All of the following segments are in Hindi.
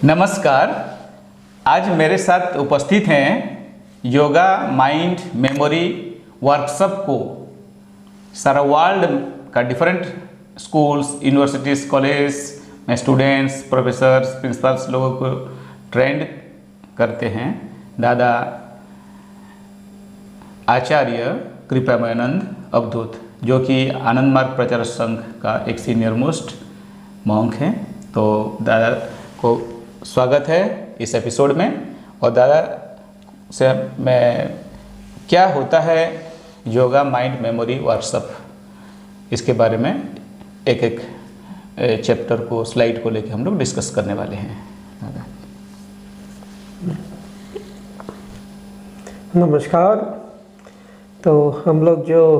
नमस्कार। आज मेरे साथ उपस्थित हैं योगा माइंड मेमोरी वर्कशॉप को सारा वर्ल्ड का डिफरेंट स्कूल्स, यूनिवर्सिटीज़, कॉलेज में स्टूडेंट्स, प्रोफेसर्स, प्रिंसिपल्स लोगों को ट्रेंड करते हैं दादा आचार्य कृपामयानंद अवधूत, जो कि आनंद मार्ग प्रचार संघ का एक सीनियर मोस्ट मॉन्क हैं। तो दादा को स्वागत है इस एपिसोड में। और दादा से मैं क्या होता है योगा माइंड मेमोरी वर्कशॉप, इसके बारे में एक एक चैप्टर को, स्लाइड को लेकर हम लोग डिस्कस करने वाले हैं। दादा नमस्कार। तो हम लोग जो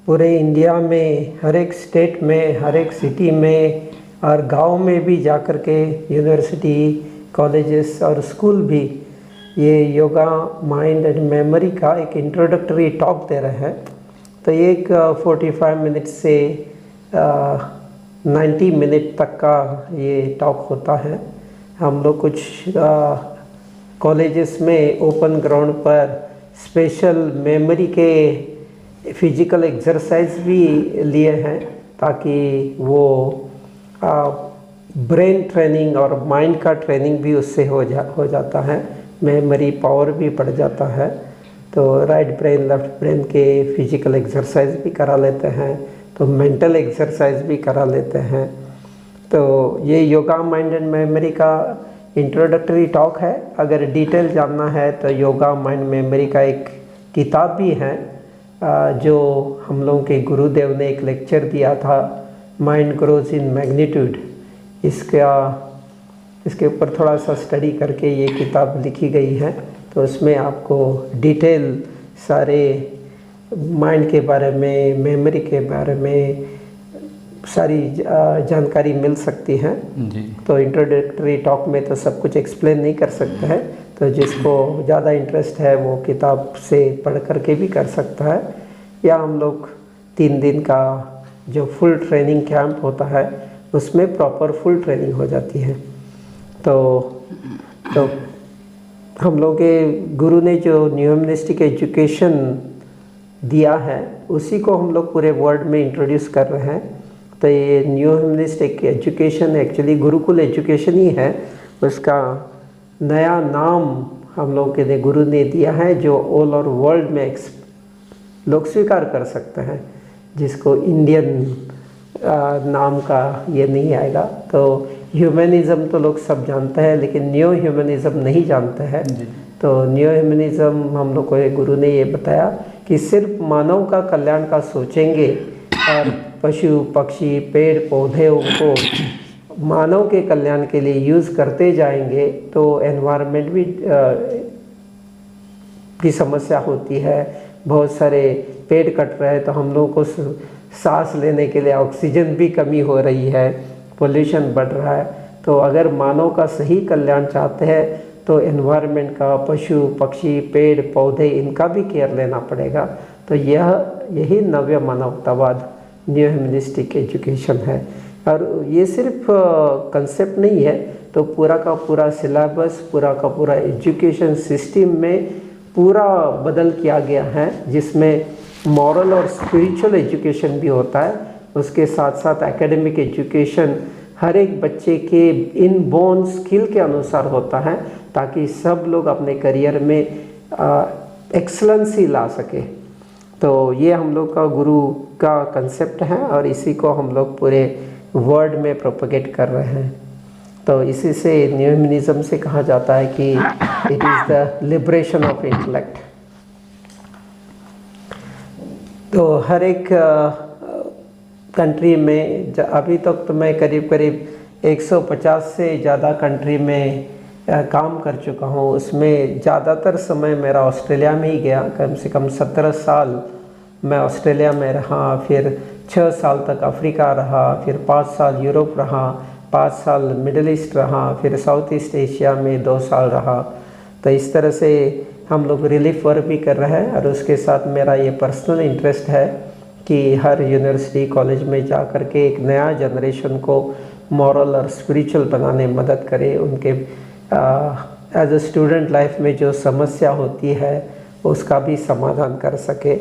पूरे इंडिया में हर एक स्टेट में, हर एक सिटी में और गांव में भी जाकर के यूनिवर्सिटी, कॉलेजेस और स्कूल भी ये योगा माइंड एंड मेमोरी का एक इंट्रोडक्टरी टॉक दे रहे हैं। तो ये एक 45 मिनट से 90 मिनट तक का ये टॉक होता है। हम लोग कुछ कॉलेजेस में ओपन ग्राउंड पर स्पेशल मेमोरी के फिजिकल एक्सरसाइज भी लिए हैं, ताकि वो ब्रेन ट्रेनिंग और माइंड का ट्रेनिंग भी उससे हो जाता है, मेमोरी पावर भी बढ़ जाता है। तो राइट ब्रेन लेफ्ट ब्रेन के फिजिकल एक्सरसाइज भी करा लेते हैं, तो मेंटल एक्सरसाइज भी करा लेते हैं। तो ये योगा माइंड एंड मेमोरी का इंट्रोडक्टरी टॉक है। अगर डिटेल जानना है तो योगा माइंड मेमोरी का एक किताब भी है, जो हम लोगों के गुरुदेव ने एक लेक्चर दिया था, माइंड ग्रोज इन मैग्नीट्यूड। इसके ऊपर थोड़ा सा स्टडी करके ये किताब लिखी गई है। तो उसमें आपको डिटेल सारे माइंड के बारे में, मेमोरी के बारे में सारी जानकारी मिल सकती है जी। तो इंट्रोडक्टरी टॉक में तो सब कुछ एक्सप्लेन नहीं कर सकते हैं, तो जिसको ज़्यादा इंटरेस्ट है वो किताब से पढ़ करके भी कर सकता है, या हम लोग 3 दिन का जो फुल ट्रेनिंग कैंप होता है उसमें प्रॉपर फुल ट्रेनिंग हो जाती है। तो हम लोग के गुरु ने जो न्यू ह्यूमनिस्टिक एजुकेशन दिया है उसी को हम लोग पूरे वर्ल्ड में इंट्रोड्यूस कर रहे हैं। तो ये new humanistic education actually gurukul education ही है, उसका नया नाम हम लोग के गुरु ने दिया है, जो ऑल ओवर वर्ल्ड में लोग स्वीकार कर सकते हैं, जिसको इंडियन नाम का ये नहीं आएगा। तो ह्यूमनिज़म तो लोग सब जानते हैं, लेकिन न्यू ह्यूमनिज़म नहीं जानते हैं। तो न्यू ह्यूमनिज़म हम लोग को गुरु ने ये बताया कि सिर्फ मानव का कल्याण का सोचेंगे और पशु पक्षी पेड़ पौधे उनको मानव के कल्याण के लिए यूज़ करते जाएंगे तो एनवायरनमेंट भी की समस्या होती है। बहुत सारे पेड़ कट रहे हैं तो हम लोगों को सांस लेने के लिए ऑक्सीजन भी कमी हो रही है, पोल्यूशन बढ़ रहा है। तो अगर मानव का सही कल्याण चाहते हैं तो एनवायरनमेंट का, पशु पक्षी पेड़ पौधे, इनका भी केयर लेना पड़ेगा। तो यही नव्य मानवतावाद न्यू ह्यूमनिस्टिक एजुकेशन है। और ये सिर्फ कंसेप्ट नहीं है, तो पूरा का पूरा सिलेबस, पूरा का पूरा एजुकेशन सिस्टम में पूरा बदल किया गया है, जिसमें मॉरल और स्पिरिचुअल एजुकेशन भी होता है। उसके साथ साथ एकेडमिक एजुकेशन हर एक बच्चे के इनबोर्न स्किल के अनुसार होता है, ताकि सब लोग अपने करियर में एक्सलेंसी ला सके। तो ये हम लोग का गुरु का कंसेप्ट है और इसी को हम लोग पूरे वर्ल्ड में प्रोपेगेट कर रहे हैं। तो इसी से न्यू ह्यूमनिज़म से कहा जाता है कि it is the liberation of intellect. तो हर एक कंट्री में अभी तक तो मैं करीब 150 से ज़्यादा कंट्री में काम कर चुका हूँ। उसमें ज़्यादातर समय मेरा ऑस्ट्रेलिया में ही गया। कम से कम 17 साल मैं ऑस्ट्रेलिया में रहा, फिर 6 साल तक अफ्रीका रहा, फिर 5 साल यूरोप रहा, 5 साल मिडिल ईस्ट रहा, फिर साउथ ईस्ट एशिया में 2 साल रहा। तो इस तरह से हम लोग रिलीफ वर्क भी कर रहे हैं और उसके साथ मेरा ये पर्सनल इंटरेस्ट है कि हर यूनिवर्सिटी कॉलेज में जा कर के एक नया जनरेशन को मॉरल और स्पिरिचुअल बनाने में मदद करे, उनके एज अ स्टूडेंट लाइफ में जो समस्या होती है उसका भी समाधान कर सके।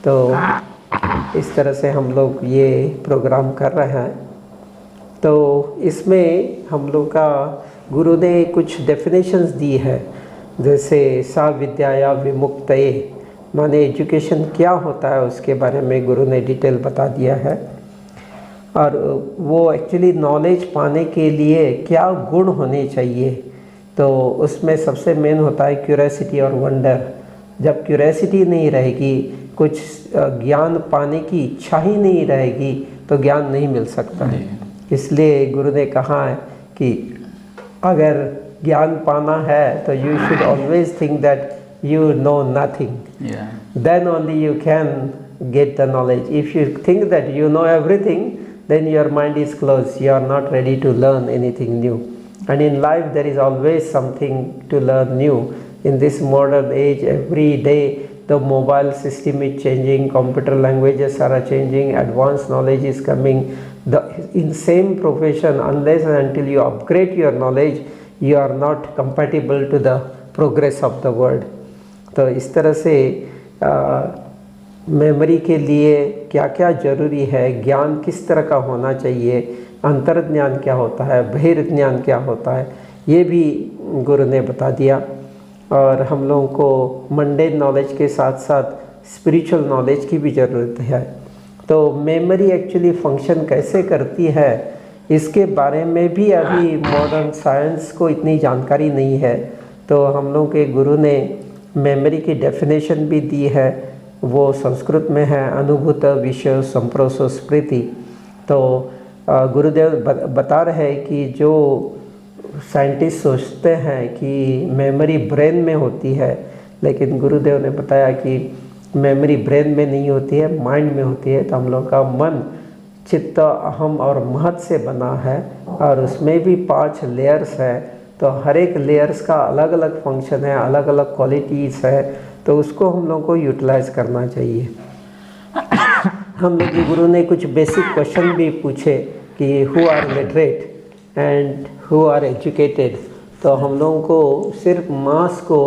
तो इस तरह से हम लोग ये प्रोग्राम कर रहे हैं। तो इसमें हम लोग का गुरु ने कुछ डेफिनेशंस दी है, जैसे सा विद्याया विमुक्तये, माने एजुकेशन क्या होता है उसके बारे में गुरु ने डिटेल बता दिया है। और वो एक्चुअली नॉलेज पाने के लिए क्या गुण होने चाहिए, तो उसमें सबसे मेन होता है क्यूरियोसिटी और वंडर। जब क्यूरियोसिटी नहीं रहेगी, कुछ ज्ञान पाने की इच्छा ही नहीं रहेगी, तो ज्ञान नहीं मिल सकता है। इसलिए गुरु ने कहा है कि अगर ज्ञान पाना है तो you should always think that you know nothing. Then only you can get the knowledge. If you think that you know everything, then your mind is closed. You are not ready to learn anything new. And in life there is always something to learn new. In this modern age, every day the mobile system is changing, computer languages are changing, advanced knowledge is coming. In same profession, unless and until you upgrade your knowledge, you are not compatible to the progress of the world. तो इस तरह से मेमोरी के लिए क्या क्या ज़रूरी है, ज्ञान किस तरह का होना चाहिए, अंतर्ज्ञान क्या होता है, बहिर्ज्ञान क्या होता है, ये भी गुरु ने बता दिया। और हम लोगों को मंडेन नॉलेज के साथ साथ स्पिरिचुअल नॉलेज की भी ज़रूरत है। तो मेमोरी एक्चुअली फंक्शन कैसे करती है, इसके बारे में भी अभी मॉडर्न साइंस को इतनी जानकारी नहीं है। तो हम लोगों के गुरु ने मेमोरी की डेफिनेशन भी दी है, वो संस्कृत में है, अनुभूत विषय संप्रोसो स्मृति। तो गुरुदेव बता रहे हैं कि जो साइंटिस्ट सोचते हैं कि मेमोरी ब्रेन में होती है, लेकिन गुरुदेव ने बताया कि मेमोरी ब्रेन में नहीं होती है, माइंड में होती है। तो हम लोग का मन चित्त, अहम और महत से बना है, और उसमें भी 5 लेयर्स है। तो हर एक लेयर्स का अलग अलग फंक्शन है, अलग अलग क्वालिटीज़ है, तो उसको हम लोग को यूटिलाइज करना चाहिए। हम लोग के गुरु ने कुछ बेसिक क्वेश्चन भी पूछे कि who are literate and who are educated. तो हम लोगों को सिर्फ मास को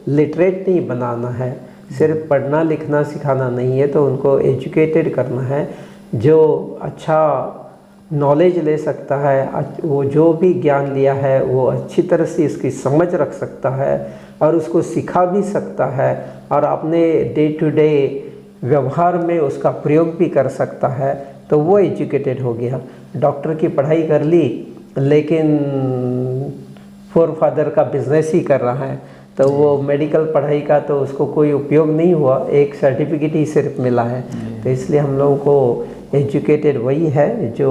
लिटरेट नहीं बनाना है, सिर्फ पढ़ना लिखना सिखाना नहीं है, तो उनको एजुकेटेड करना है। जो अच्छा नॉलेज ले सकता है, वो जो भी ज्ञान लिया है वो अच्छी तरह से इसकी समझ रख सकता है और उसको सिखा भी सकता है, और अपने डे टू डे व्यवहार में उसका प्रयोग भी कर सकता है, तो वो एजुकेटेड हो गया। डॉक्टर की पढ़ाई कर ली लेकिन फोरफादर का बिजनेस ही कर रहा है, तो वो मेडिकल पढ़ाई का तो उसको कोई उपयोग नहीं हुआ, एक सर्टिफिकेट ही सिर्फ मिला है। तो इसलिए हम लोगों को एजुकेटेड वही है जो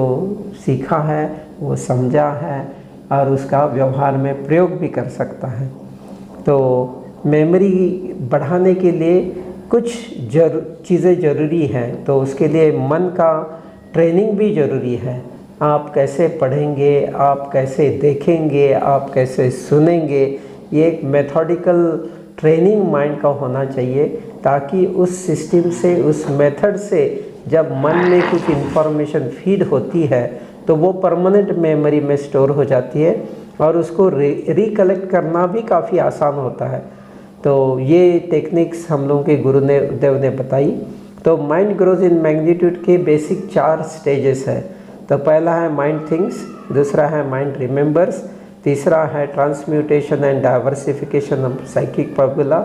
सीखा है, वो समझा है और उसका व्यवहार में प्रयोग भी कर सकता है। तो मेमोरी बढ़ाने के लिए कुछ चीज़ें ज़रूरी हैं, तो उसके लिए मन का ट्रेनिंग भी ज़रूरी है। आप कैसे पढ़ेंगे, आप कैसे देखेंगे, आप कैसे सुनेंगे, ये एक मेथोडिकल ट्रेनिंग माइंड का होना चाहिए, ताकि उस सिस्टम से, उस मेथड से जब मन में कुछ इन्फॉर्मेशन फीड होती है तो वो परमानेंट मेमोरी में स्टोर हो जाती है और उसको रिकलेक्ट करना भी काफ़ी आसान होता है। तो ये टेक्निक्स हम लोगों के गुरुदेव ने बताई। तो माइंड ग्रोज इन मैग्नीट्यूड के बेसिक 4 स्टेजेस है। तो पहला है माइंड थिंक्स, दूसरा है माइंड रिमेंबर्स, तीसरा है transmutation and diversification of psychic formula,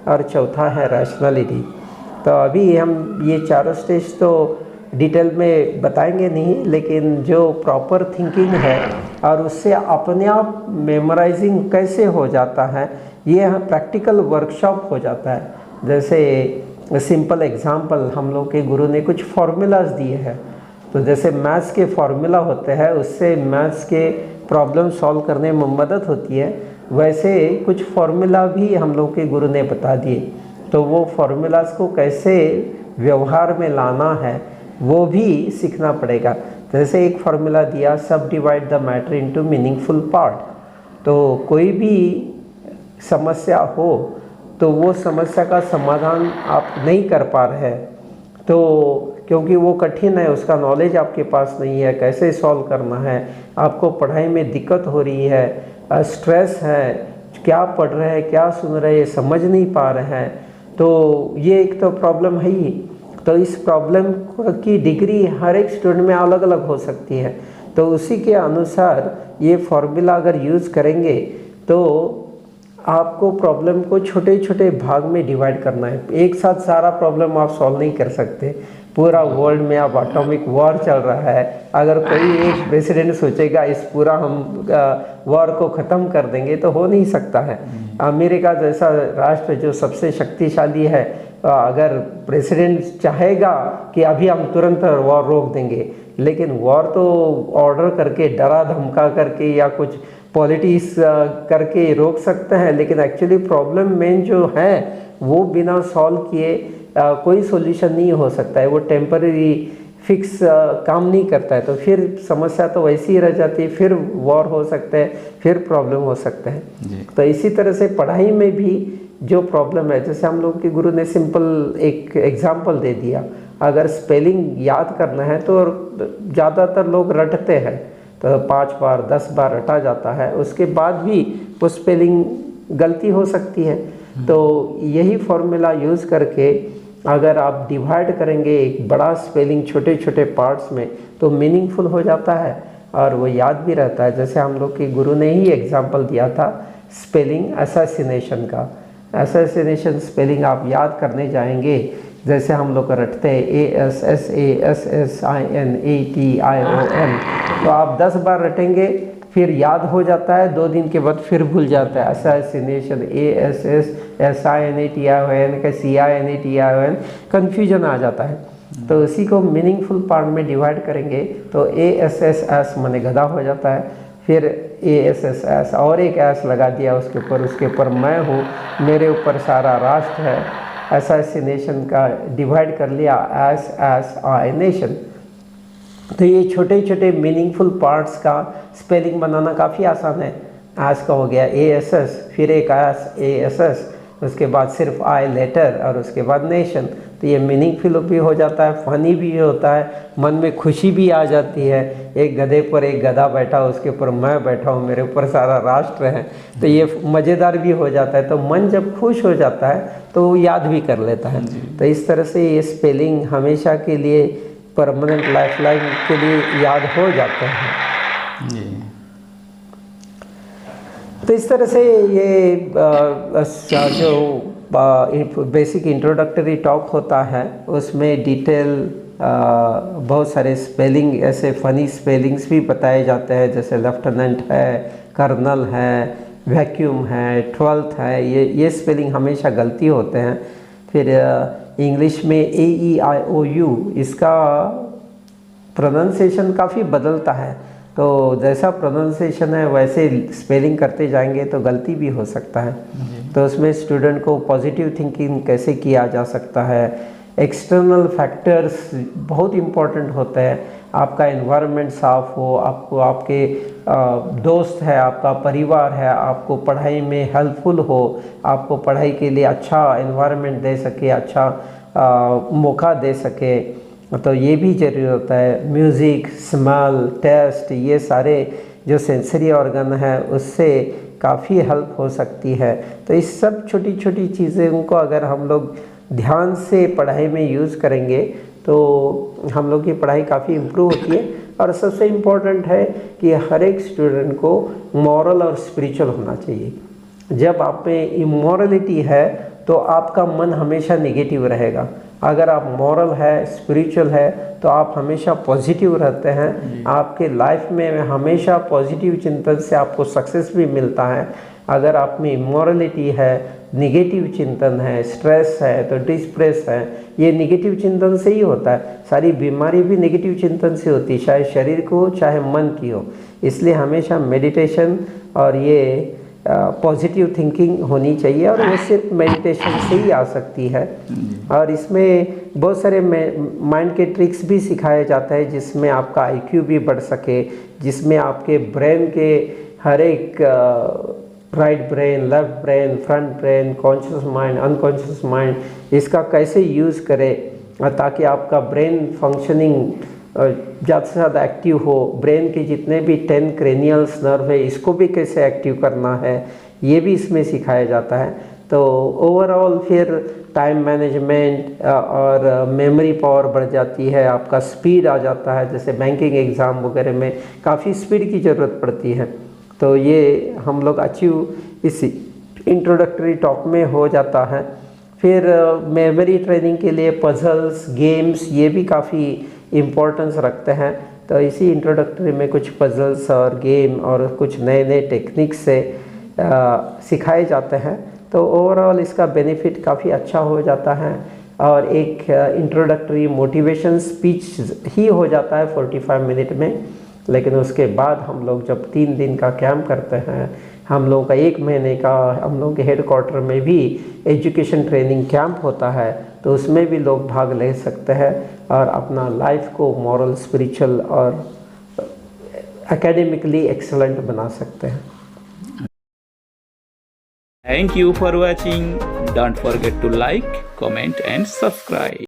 और चौथा है रैशनैलिटी। तो अभी हम ये चारों स्टेज तो डिटेल में बताएंगे नहीं, लेकिन जो प्रॉपर थिंकिंग है और उससे अपने आप मेमोराइजिंग कैसे हो जाता है, ये प्रैक्टिकल वर्कशॉप हो जाता है। जैसे सिंपल एग्जांपल, हम लोग के गुरु ने कुछ फार्मूलाज दिए हैं। तो जैसे मैथ्स के फार्मूला होते हैं, उससे मैथ्स के प्रॉब्लम सॉल्व करने में मदद होती है, वैसे कुछ फार्मूला भी हम लोग के गुरु ने बता दिए। तो वो फार्मूलाज को कैसे व्यवहार में लाना है वो भी सीखना पड़ेगा। जैसे एक फार्मूला दिया, सब divide the matter into meaningful part. तो कोई भी समस्या हो तो वो समस्या का समाधान आप नहीं कर पा रहे हैं, तो क्योंकि वो कठिन है, उसका नॉलेज आपके पास नहीं है, कैसे सॉल्व करना है, आपको पढ़ाई में दिक्कत हो रही है, स्ट्रेस है, क्या पढ़ रहे हैं क्या सुन रहे हैं समझ नहीं पा रहे हैं, तो ये एक तो प्रॉब्लम है ही। तो इस प्रॉब्लम की डिग्री हर एक स्टूडेंट में अलग अलग हो सकती है, तो उसी के अनुसार ये फॉर्मूला अगर यूज़ करेंगे तो आपको प्रॉब्लम को छोटे छोटे भाग में डिवाइड करना है। एक साथ सारा प्रॉब्लम आप सॉल्व नहीं कर सकते। पूरा वर्ल्ड में अब एटॉमिक वॉर चल रहा है, अगर कोई एक प्रेसिडेंट सोचेगा इस पूरा हम वॉर को ख़त्म कर देंगे तो हो नहीं सकता है। अमेरिका जैसा राष्ट्र जो सबसे शक्तिशाली है, अगर प्रेसिडेंट चाहेगा कि अभी हम तुरंत वॉर रोक देंगे, लेकिन वॉर तो ऑर्डर करके डरा धमका करके या कुछ पॉलिटिक्स करके रोक सकते हैं, लेकिन एक्चुअली प्रॉब्लम मेन जो है वो बिना सॉल्व किए कोई सॉल्यूशन नहीं हो सकता है। वो टेम्पररी फिक्स काम नहीं करता है, तो फिर समस्या तो वैसी ही रह जाती है, फिर वॉर हो सकता है, फिर प्रॉब्लम हो सकता है। तो इसी तरह से पढ़ाई में भी जो प्रॉब्लम है, जैसे हम लोग के गुरु ने सिंपल एक एग्जाम्पल दे दिया, अगर स्पेलिंग याद करना है तो ज़्यादातर लोग रटते हैं, तो 5 बार 10 बार रटा जाता है, उसके बाद भी वो स्पेलिंग गलती हो सकती है। तो यही फॉर्मूला यूज़ करके अगर आप डिवाइड करेंगे एक बड़ा स्पेलिंग छोटे छोटे पार्ट्स में, तो मीनिंगफुल हो जाता है और वो याद भी रहता है। जैसे हम लोग के गुरु ने ही एग्जाम्पल दिया था स्पेलिंग असैसिनेशन का। असैसिनेशन स्पेलिंग आप याद करने जाएंगे, जैसे हम लोग रटते हैं ASSASSINATION, तो आप 10 बार रटेंगे, फिर याद हो जाता है, 2 दिन के बाद फिर भूल जाता है। असैसिनेशन ASSSINATION का CINATION कन्फ्यूजन आ जाता है। तो उसी को मीनिंगफुल पार्ट में डिवाइड करेंगे तो ASSS माने गधा हो जाता है, फिर ASSS और एक एस लगा दिया उसके ऊपर मैं हूँ, मेरे ऊपर सारा राष्ट्र है। असैसिनेशन का डिवाइड कर लिया ASSINATION। तो ये छोटे छोटे मीनिंगफुल पार्ट्स का स्पेलिंग बनाना काफ़ी आसान है। आज का हो गया ASS, फिर एक ASS, उसके बाद सिर्फ I लेटर और उसके बाद नेशन। तो ये मीनिंगफुल भी हो जाता है, फनी भी होता है, मन में खुशी भी आ जाती है। एक गधे पर एक गधा बैठा, उसके ऊपर मैं बैठा हूँ, मेरे ऊपर सारा राष्ट्र है, तो ये मज़ेदार भी हो जाता है। तो मन जब खुश हो जाता है तो वो याद भी कर लेता है। तो इस तरह से ये स्पेलिंग हमेशा के लिए परमानेंट लाइफलाइन के लिए याद हो जाते हैं जी। तो इस तरह से ये जो बेसिक इंट्रोडक्टरी टॉक होता है उसमें डिटेल बहुत सारे स्पेलिंग, ऐसे फ़नी स्पेलिंग्स भी बताए जाते हैं, जैसे लेफ्टिनेंट है, कर्नल है, वैक्यूम है, 12th है, ये स्पेलिंग हमेशा गलती होते हैं। फिर इंग्लिश में AEIOU, इसका प्रोनाउंसिएशन काफ़ी बदलता है, तो जैसा प्रोनाउंसिएशन है वैसे स्पेलिंग करते जाएंगे तो गलती भी हो सकता है। तो उसमें स्टूडेंट को पॉजिटिव थिंकिंग कैसे किया जा सकता है, एक्सटर्नल फैक्टर्स बहुत इम्पोर्टेंट होते हैं। आपका एनवायरनमेंट साफ़ हो, आपको आपके दोस्त है, आपका परिवार है, आपको पढ़ाई में हेल्पफुल हो, आपको पढ़ाई के लिए अच्छा एनवायरनमेंट दे सके, अच्छा मौका दे सके, तो ये भी ज़रूरी होता है। म्यूज़िक, स्मेल, टेस्ट, ये सारे जो सेंसरी ऑर्गन है उससे काफ़ी हेल्प हो सकती है। तो इस सब छोटी छोटी चीज़ें को अगर हम लोग ध्यान से पढ़ाई में यूज़ करेंगे तो हम लोग की पढ़ाई काफ़ी इम्प्रूव होती है। और सबसे इम्पोर्टेंट है कि हर एक स्टूडेंट को मॉरल और स्पिरिचुअल होना चाहिए। जब आप में इमोरलिटी है तो आपका मन हमेशा नेगेटिव रहेगा। अगर आप मॉरल है, स्पिरिचुअल है, तो आप हमेशा पॉजिटिव रहते हैं। आपके लाइफ में हमेशा पॉजिटिव चिंतन से आपको सक्सेस भी मिलता है। अगर आप में इमोरलिटी है, निगेटिव चिंतन है, स्ट्रेस है, तो डिस्प्रेस है, ये निगेटिव चिंतन से ही होता है। सारी बीमारी भी निगेटिव चिंतन से होती है, चाहे शरीर को हो चाहे मन की हो। इसलिए हमेशा मेडिटेशन और ये पॉजिटिव थिंकिंग होनी चाहिए, और वो सिर्फ मेडिटेशन से ही आ सकती है। और इसमें बहुत सारे माइंड के ट्रिक्स भी सिखाए जाते हैं जिसमें आपका IQ भी बढ़ सके, जिसमें आपके ब्रेन के हर एक right brain, left brain, front brain, conscious mind, unconscious mind, इसका कैसे यूज़ करें ताकि आपका ब्रेन फंक्शनिंग ज़्यादा से ज़्यादा एक्टिव हो। ब्रेन के जितने भी 10 क्रेनियल्स नर्व है इसको भी कैसे एक्टिव करना है ये भी इसमें सिखाया जाता है। तो ओवरऑल फिर टाइम मैनेजमेंट और मेमोरी पावर बढ़ जाती है, आपका स्पीड आ जाता है। जैसे बैंकिंग एग्ज़ाम वगैरह में काफ़ी स्पीड की ज़रूरत पड़ती है, तो ये हम लोग अचीव इस इंट्रोडक्टरी टॉक में हो जाता है। फिर मेमोरी ट्रेनिंग के लिए पजल्स, गेम्स ये भी काफ़ी इम्पोर्टेंस रखते हैं। तो इसी इंट्रोडक्टरी में कुछ पजल्स और गेम और कुछ नए नए टेक्निक्स से सिखाए जाते हैं। तो ओवरऑल इसका बेनिफिट काफ़ी अच्छा हो जाता है और एक इंट्रोडक्टरी मोटिवेशन स्पीच ही हो जाता है 45 मिनट में। लेकिन उसके बाद हम लोग जब 3 दिन का कैंप करते हैं, हम लोगों का 1 महीने का हम लोगों के हेडक्वार्टर में भी एजुकेशन ट्रेनिंग कैंप होता है, तो उसमें भी लोग भाग ले सकते हैं और अपना लाइफ को मॉरल, स्पिरिचुअल और एकेडमिकली एक्सेलेंट बना सकते हैं। Thank you for watching. Don't forget to like, comment and subscribe.